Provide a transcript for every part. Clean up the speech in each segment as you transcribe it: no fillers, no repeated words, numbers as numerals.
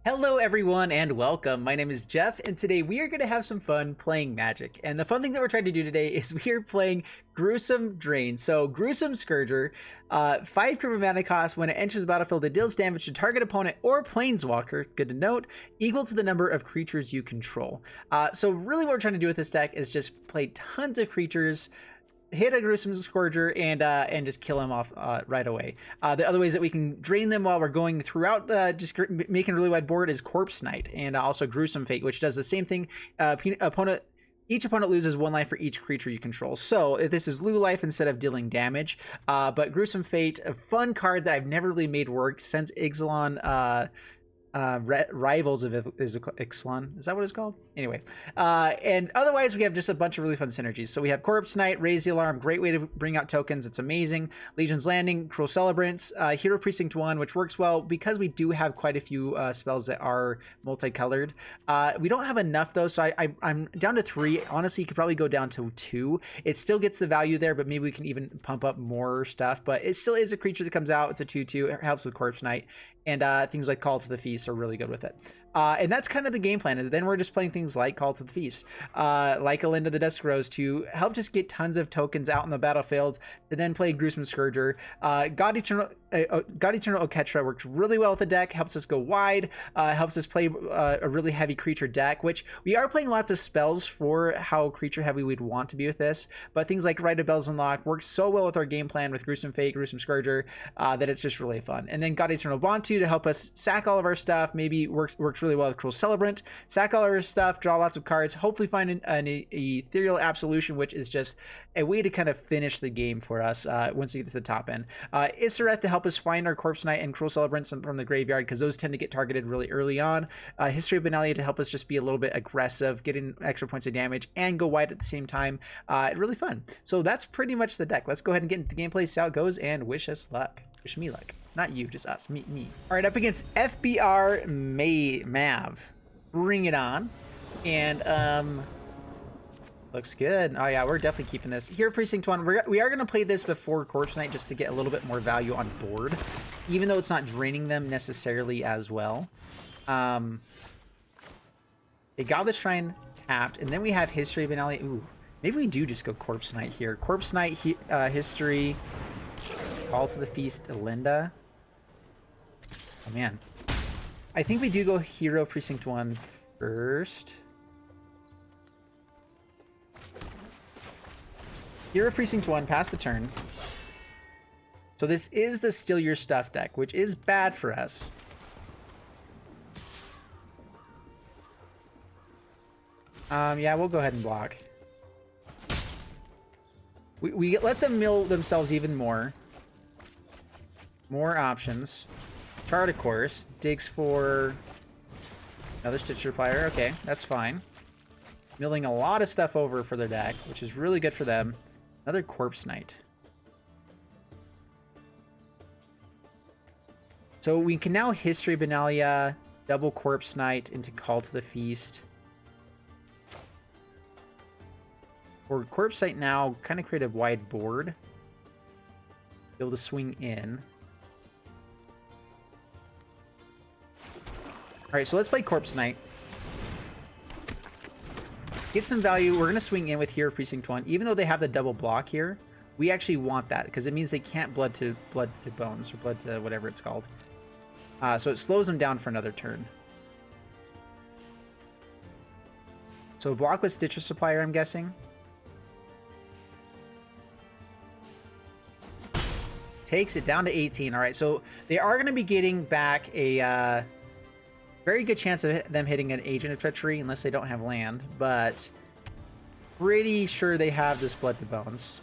Hello everyone and welcome. My name is Jeff and today we are going to have some fun playing Magic. And the fun thing that we're trying to do today is we are playing Gruesome Drain. So Gruesome Scourger, 5 creep mana cost. When it enters the battlefield, it deals damage to target opponent or planeswalker, good to note, equal to the number of creatures you control. So really what we're trying to do with this deck is just play tons of creatures, hit a Gruesome Scourger and just kill him off right away. The other ways that we can drain them while we're going throughout just making a really wide board is Corpse Knight and also Guesome Fate, which does the same thing. Each opponent loses 1 life for each creature you control. So this is lose life instead of dealing damage. But Guesome Fate, a fun card that I've never really made work since Ixalan. Rivals of Ixalan, is that what it's called? Anyway, and otherwise we have just a bunch of really fun synergies. So we have Corpse Knight, Raise the Alarm, great way to bring out tokens, it's amazing. Legion's Landing, Cruel Celebrants, Hero Precinct 1, which works well because we do have quite a few spells that are multicolored. We don't have enough though, so I'm down to 3. Honestly, you could probably go down to 2. It still gets the value there, but maybe we can even pump up more stuff. But it still is a creature that comes out. It's a 2/2. It helps with Corpse Knight, and things like Call to the Feast are really good with it. And that's kind of the game plan. And then we're just playing things like Call to the Feast, like Alinda the Dusk Rose to help just get tons of tokens out in the battlefield, to then play Gruesome Scourger. God Eternal Oketra works really well with the deck, helps us go wide, helps us play a really heavy creature deck, which we are playing lots of spells for how creature heavy we'd want to be with this. But things like Rite of Bells Unlocked works so well with our game plan with Gruesome Fate, Gruesome Scourger, that it's just really fun. And then God Eternal Bontu to help us sack all of our stuff, maybe works really well with Cruel Celebrant, sack all of our stuff, draw lots of cards, hopefully find an Ethereal Absolution, which is just a way to kind of finish the game for us once we get to the top end. Issereth to help us find our Corpse Knight and Cruel Celebrant from the graveyard, because those tend to get targeted really early on. History of Benalia to help us just be a little bit aggressive, getting extra points of damage, and go wide at the same time. Really fun. So that's pretty much the deck. Let's go ahead and get into the gameplay, see how it goes, and wish us luck. Wish me luck. Not you, just us. Me. All right, up against FBR May Mav. Bring it on. And looks good. Oh yeah, we're definitely keeping this. Here, Precinct 1, we are going to play this before Corpse Knight just to get a little bit more value on board, even though it's not draining them necessarily as well. They got the Shrine tapped, and then we have History of Benalia. Ooh, maybe we do just go Corpse Knight here. Corpse Knight, History, Call to the Feast, Alinda. Oh man. I think we do go Hero Precinct 1 first. Hero Precinct 1, pass the turn. So this is the Steal Your Stuff deck, which is bad for us. Yeah, we'll go ahead and block. We let them mill themselves even more. More options. Chart, of course. Digs for another Stitch Replier. Okay, that's fine. Milling a lot of stuff over for their deck, which is really good for them. Another Corpse Knight. So we can now History Benalia, double Corpse Knight into Call to the Feast. For Corpse Knight now, kind of create a wide board. Be able to swing in. Alright, so let's play Corpse Knight. Get some value. We're going to swing in with Hero Precinct 1. Even though they have the double block here, we actually want that, because it means they can't blood to bones, or blood to whatever it's called. So it slows them down for another turn. So block with Stitcher Supplier, I'm guessing. Takes it down to 18. Alright, so they are going to be getting back a... very good chance of them hitting an Agent of Treachery, unless they don't have land, but pretty sure they have this Blood to Bones.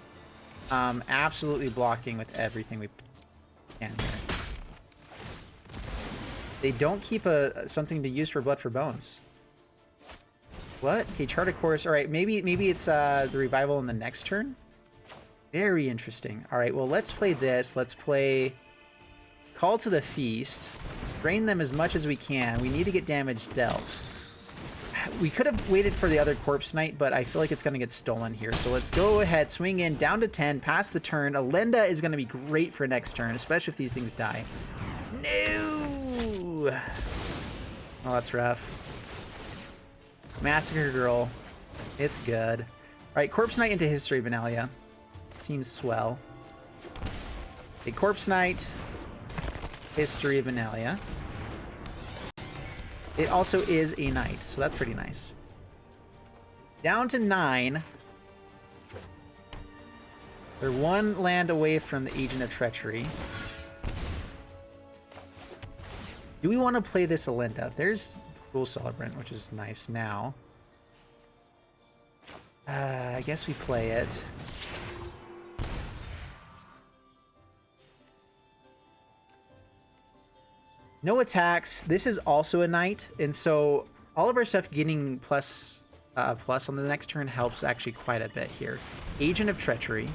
Absolutely blocking with everything we can here. They don't keep something to use for Blood for Bones. What? Okay, Chart of Course. All right, maybe it's the Revival in the next turn. Very interesting. All right, well, let's play this. Let's play Call to the Feast. Drain them as much as we can. We need to get damage dealt. We could have waited for the other Corpse Knight, but I feel like it's going to get stolen here. So let's go ahead, swing in, down to 10, pass the turn. Alinda is going to be great for next turn, especially if these things die. No! Oh, that's rough. Massacre Girl. It's good. Alright, Corpse Knight into History of Analia. Seems swell. A Corpse Knight. History of Analia. It also is a knight, so that's pretty nice. Down to 9. They're 1 land away from the Agent of Treachery. Do we want to play this Alinda? There's Cruel Celebrant, which is nice now. I guess we play it. No attacks. This is also a knight, and so all of our stuff getting plus on the next turn helps actually quite a bit here. Agent of Treachery.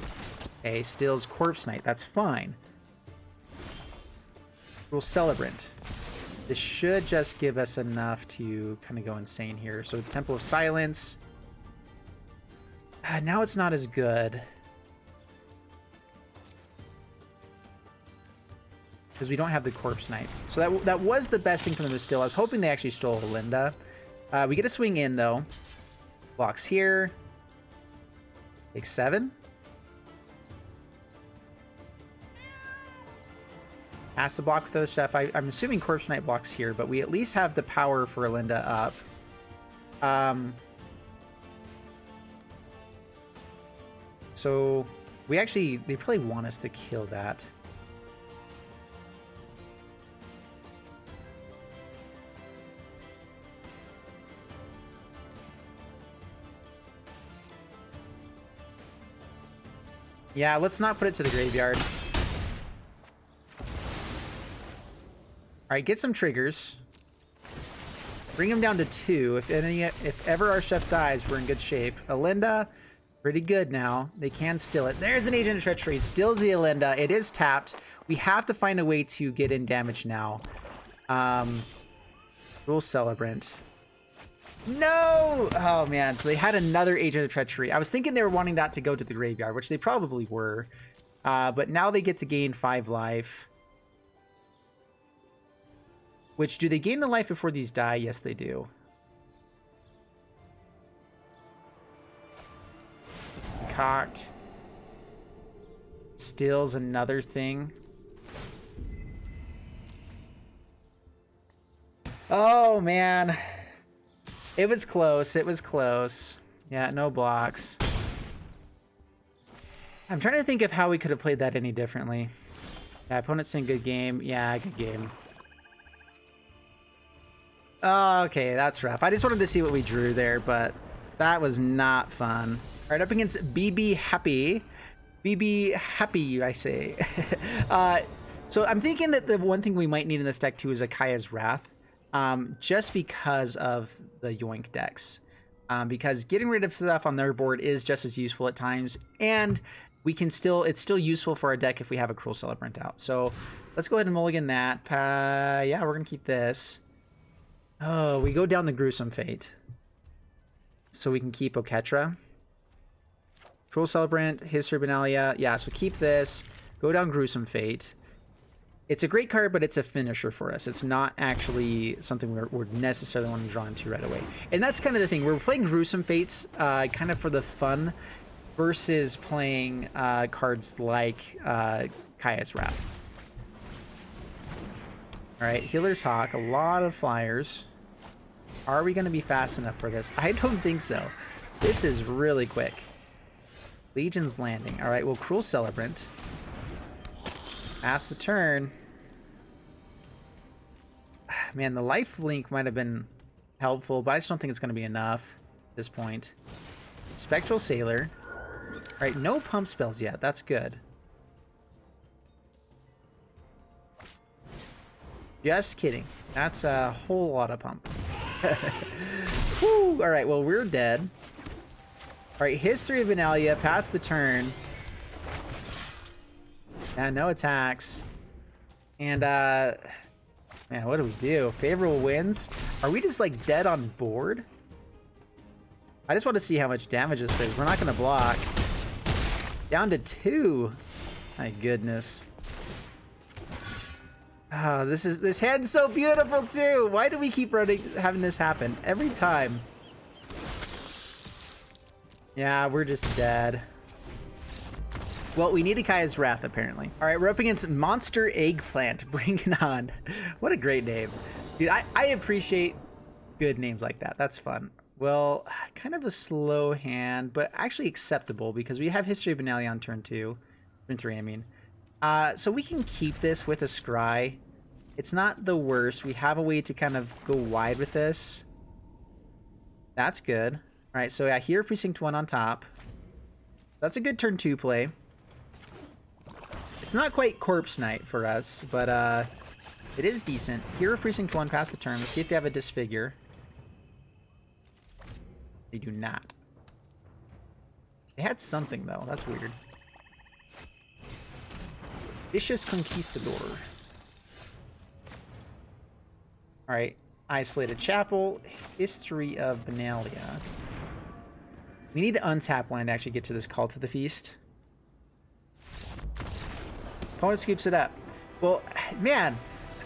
Okay, Still's Corpse Knight. That's fine. Cruel Celebrant. This should just give us enough to kind of go insane here. So Temple of Silence. Now it's not as good. Because we don't have the Corpse Knight. So that was the best thing for them to steal. I was hoping they actually stole Linda. We get a swing in, though. Blocks here. Takes 7. Has to block with other stuff. I'm assuming Corpse Knight blocks here, but we at least have the power for Linda up. So they probably want us to kill that. Yeah, let's not put it to the graveyard. Alright, get some triggers. Bring them down to 2. If ever our chef dies, we're in good shape. Alinda, pretty good now. They can steal it. There's an Agent of Treachery. Steals the Alinda. It is tapped. We have to find a way to get in damage now. Cruel Celebrant. No! Oh, man. So they had another Agent of Treachery. I was thinking they were wanting that to go to the graveyard, which they probably were. But now they get to gain 5 life. Which, do they gain the life before these die? Yes, they do. Cocked. Steals another thing. Oh, man. It was close. It was close. Yeah, no blocks. I'm trying to think of how we could have played that any differently. Yeah, opponent's saying good game. Yeah, good game. Oh, okay, that's rough. I just wanted to see what we drew there, but that was not fun. All right, up against BB Happy. BB Happy, I say. So I'm thinking that the one thing we might need in this deck too is a Kaya's Wrath. Just because of the Yoink decks. Because getting rid of stuff on their board is just as useful at times, and it's still useful for our deck if we have a Cruel Celebrant out. So let's go ahead and mulligan that. Yeah, we're gonna keep this. Oh, we go down the Gruesome Fate. So we can keep Oketra. Cruel Celebrant, History of Analia. Yeah, so keep this. Go down Gruesome Fate. It's a great card, but it's a finisher for us. It's not actually something we're necessarily want to draw into right away. And that's kind of the thing. We're playing Gruesome Fates kind of for the fun versus playing cards like Kaya's Wrath. All right, Healer's Hawk, a lot of flyers. Are we going to be fast enough for this? I don't think so. This is really quick. Legion's Landing. All right, well, Cruel Celebrant. Pass the turn. Man, the life link might have been helpful, but I just don't think it's going to be enough at this point. Spectral Sailor. All right, no pump spells yet. That's good. Just kidding. That's a whole lot of pump. Whew. All right, well, we're dead. All right, History of Analia. Pass the turn. Yeah, no attacks. And, man, what do we do? Favorable wins? Are we just, like, dead on board? I just want to see how much damage this is. We're not going to block. Down to 2. My goodness. Oh, this hand's so beautiful too. Why do we keep having this happen every time? Yeah, we're just dead. Well, we need Akaya's Wrath, apparently. All right, we're up against Monster Eggplant. Bring it on. What a great name. Dude, I appreciate good names like that. That's fun. Well, kind of a slow hand, but actually acceptable because we have History of Benalia on turn 2. Turn 3, I mean. So we can keep this with a Scry. It's not the worst. We have a way to kind of go wide with this. That's good. All right, so yeah, here Precinct 1 on top. That's a good turn 2 play. It's not quite Corpse Knight for us, but it is decent. Hero of Precinct 1 past the turn. Let's see if they have a Disfigure. They do not. They had something, though. That's weird. Vicious Conquistador. Alright. Isolated Chapel. History of Benalia. We need to untap land to actually get to this Call to the Feast. Opponent scoops it up. Well, man,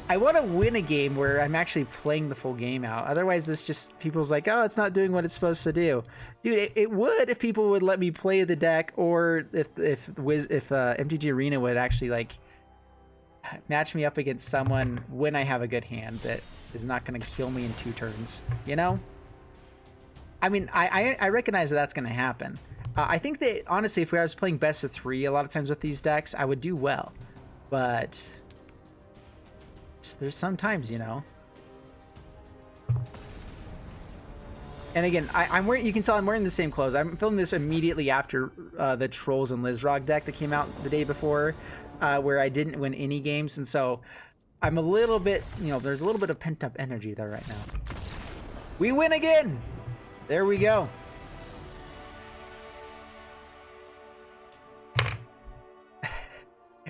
I want to win a game where I'm actually playing the full game out. Otherwise, this just, people's like, oh, it's not doing what it's supposed to do. Dude, it would if people would let me play the deck, or if MTG Arena would actually like match me up against someone when I have a good hand that is not going to kill me in 2 turns. You know? I mean, I recognize that that's going to happen. I think that, honestly, if I was playing best of 3 a lot of times with these decks, I would do well. But there's sometimes, you know. And again, I'm wearing, you can tell I'm wearing the same clothes. I'm filming this immediately after the Trolls and Lizrog deck that came out the day before, where I didn't win any games. And so I'm a little bit, you know, there's a little bit of pent-up energy there right now. We win again! There we go.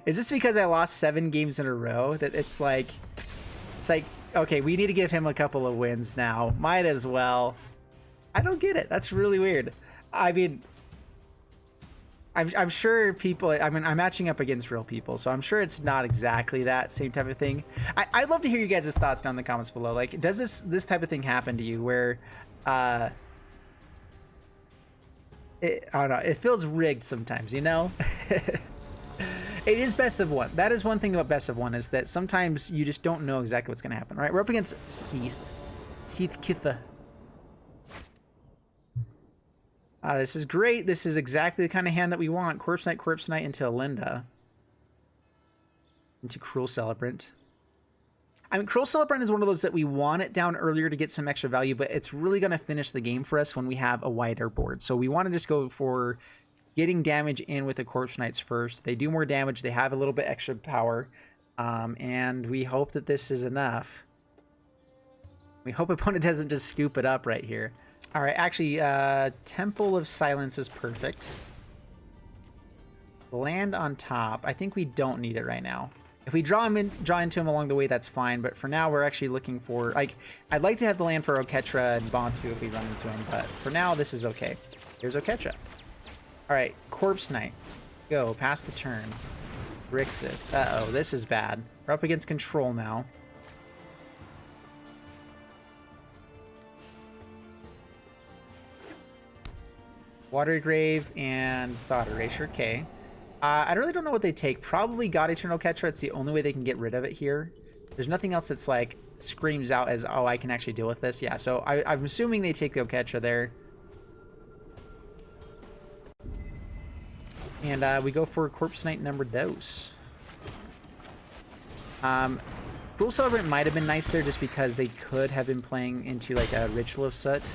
Is this because I lost 7 games in a row that it's like, okay, we need to give him a couple of wins now. Might as well. I don't get it. That's really weird. I mean, I'm sure people, I mean, I'm matching up against real people, so I'm sure it's not exactly that same type of thing. I'd love to hear you guys' thoughts down in the comments below. Like, does this type of thing happen to you where, I don't know, it feels rigged sometimes, you know? It is best of 1. That is one thing about best of 1, is that sometimes you just don't know exactly what's going to happen. All right, we're up against Seath. Seath Kitha. This is great. This is exactly the kind of hand that we want. Corpse Knight into Linda. Into Cruel Celebrant. I mean, Cruel Celebrant is one of those that we want it down earlier to get some extra value, but it's really going to finish the game for us when we have a wider board. So we want to just go for getting damage in with the Corpse Knights first. They do more damage. They have a little bit extra power. And we hope that this is enough. We hope opponent doesn't just scoop it up right here. All right, actually, Temple of Silence is perfect. Land on top. I think we don't need it right now. If we draw into him along the way, that's fine. But for now, we're actually looking for, like, I'd like to have the land for Oketra and Bantu if we run into him. But for now, this is okay. Here's Oketra. All right, Corpse Knight. Go, pass the turn. Grixis. Uh-oh, this is bad. We're up against control now. Water Grave and Thought Erasure. Okay. I really don't know what they take. Probably God Eternal Ketra. It's the only way they can get rid of it here. There's nothing else that's like screams out as, oh, I can actually deal with this. Yeah, so I'm assuming they take the Oketra there. And we go for Corpse Knight number dose. Cruel Celebrant might have been nice there just because they could have been playing into like a Ritual of Soot.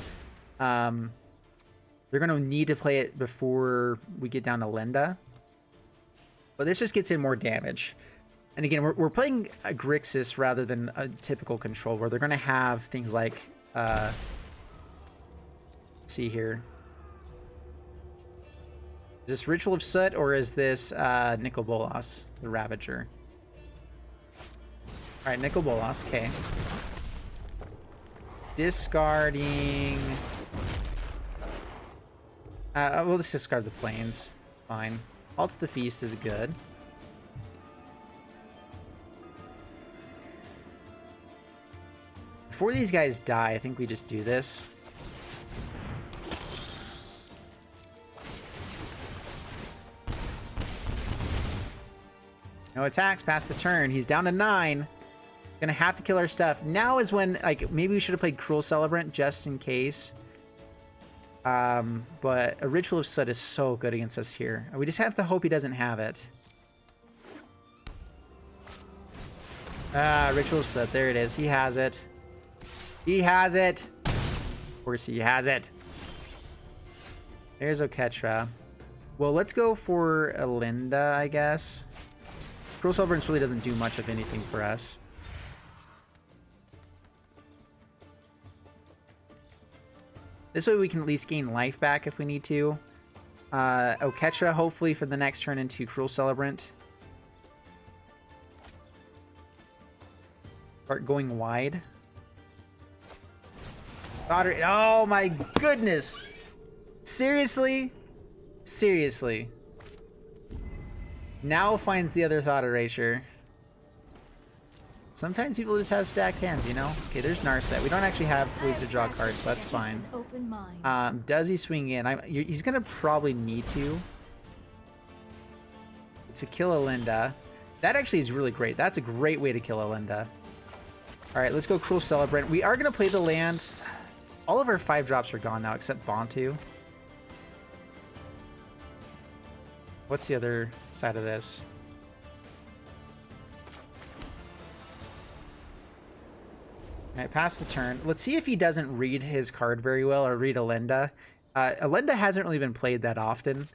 They're going to need to play it before we get down to Linda. But this just gets in more damage. And again, we're playing a Grixis rather than a typical control where they're going to have things like, let's see here. Is this Ritual of Soot or is this Nicol Bolas, the Ravager? All right, Nicol Bolas, okay. Discarding. We'll just discard the Plains. It's fine. Call to the Feast is good. Before these guys die, I think we just do this. No attacks past the turn. He's down to 9. Gonna have to kill our stuff. Now is when, like, maybe we should have played Cruel Celebrant just in case. But a Ritual of Soot is so good against us here. We just have to hope he doesn't have it. Ritual of Soot. There it is. He has it. He has it. Of course he has it. There's Oketra. Well, let's go for Alinda, I guess. Cruel Celebrant really doesn't do much of anything for us. This way we can at least gain life back if we need to. Oketra, hopefully, for the next turn into Cruel Celebrant. Start going wide. Oh my goodness! Seriously? Seriously. Now finds the other Thought Erasure. Sometimes people just have stacked hands, you know? Okay, there's Narset. We don't actually have ways to draw cards, so that's fine. Does he swing in? He's gonna probably need to. It's a kill Alinda. That actually is really great. That's a great way to kill Alinda. Alright, let's go Cruel Celebrant. We are gonna play the land. All of our 5-drops are gone now, except Bantu. What's the other side of this? Alright, pass the turn. Let's see if he doesn't read his card very well, or read Alinda. Alinda hasn't really been played that often,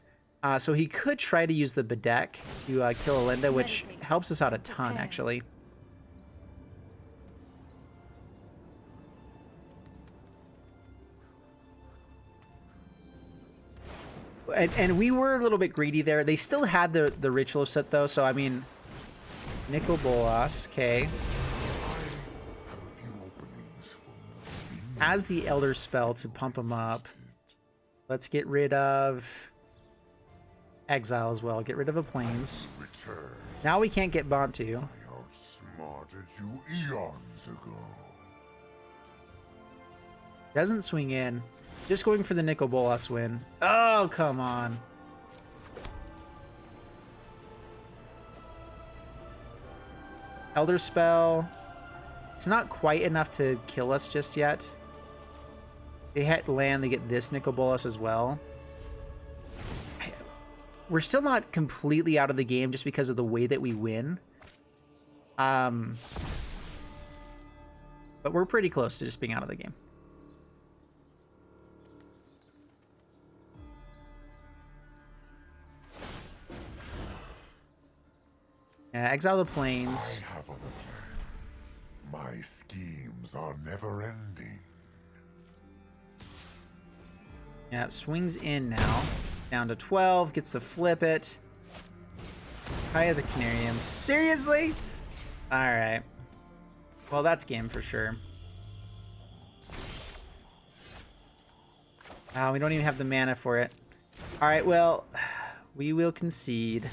so he could try to use the Bedeck to kill Alinda, which helps us out a ton, actually. And we were a little bit greedy there. They still had the Ritual set, though, so, I mean... Nicol Bolas, okay. Has the Elder Spell to pump him up. Let's get rid of Exile as well. Get rid of a Plains. Now we can't get Bantu. I outsmarted you eons ago. Doesn't swing in. Just going for the Nicol Bolas win. Oh, come on. Elder Spell. It's not quite enough to kill us just yet. They hit land, they get this Nicol Bolas as well. We're still not completely out of the game just because of the way that we win. But we're pretty close to just being out of the game. Yeah, exile the Plains. I have other plans. My schemes are never ending. Yeah, it swings in now. Down to 12, gets to flip it. Kaya the Canarium. Seriously? Alright. Well, that's game for sure. Oh, we don't even have the mana for it. Alright, well, we will concede.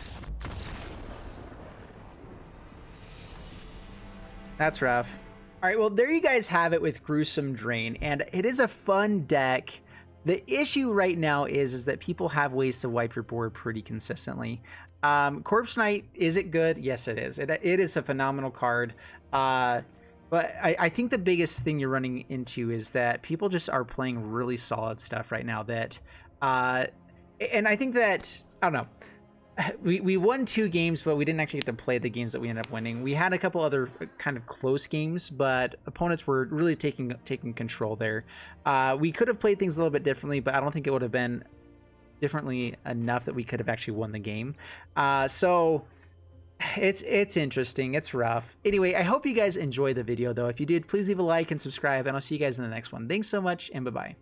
That's rough. Alright, well, there you guys have it with Gruesome Drain, and it is a fun deck. The issue right now is that people have ways to wipe your board pretty consistently. Corpse Knight, is it good? Yes, it is. It is a phenomenal card. But I think the biggest thing you're running into is that people just are playing really solid stuff right now that... and I think that... I don't know. We won 2 games, but we didn't actually get to play the games that we ended up winning. We had a couple other kind of close games, but opponents were really taking control there. We could have played things a little bit differently, but I don't think it would have been differently enough that we could have actually won the game. So it's interesting. It's rough. Anyway, I hope you guys enjoyed the video, though. If you did, please leave a like and subscribe, and I'll see you guys in the next one. Thanks so much, and bye-bye.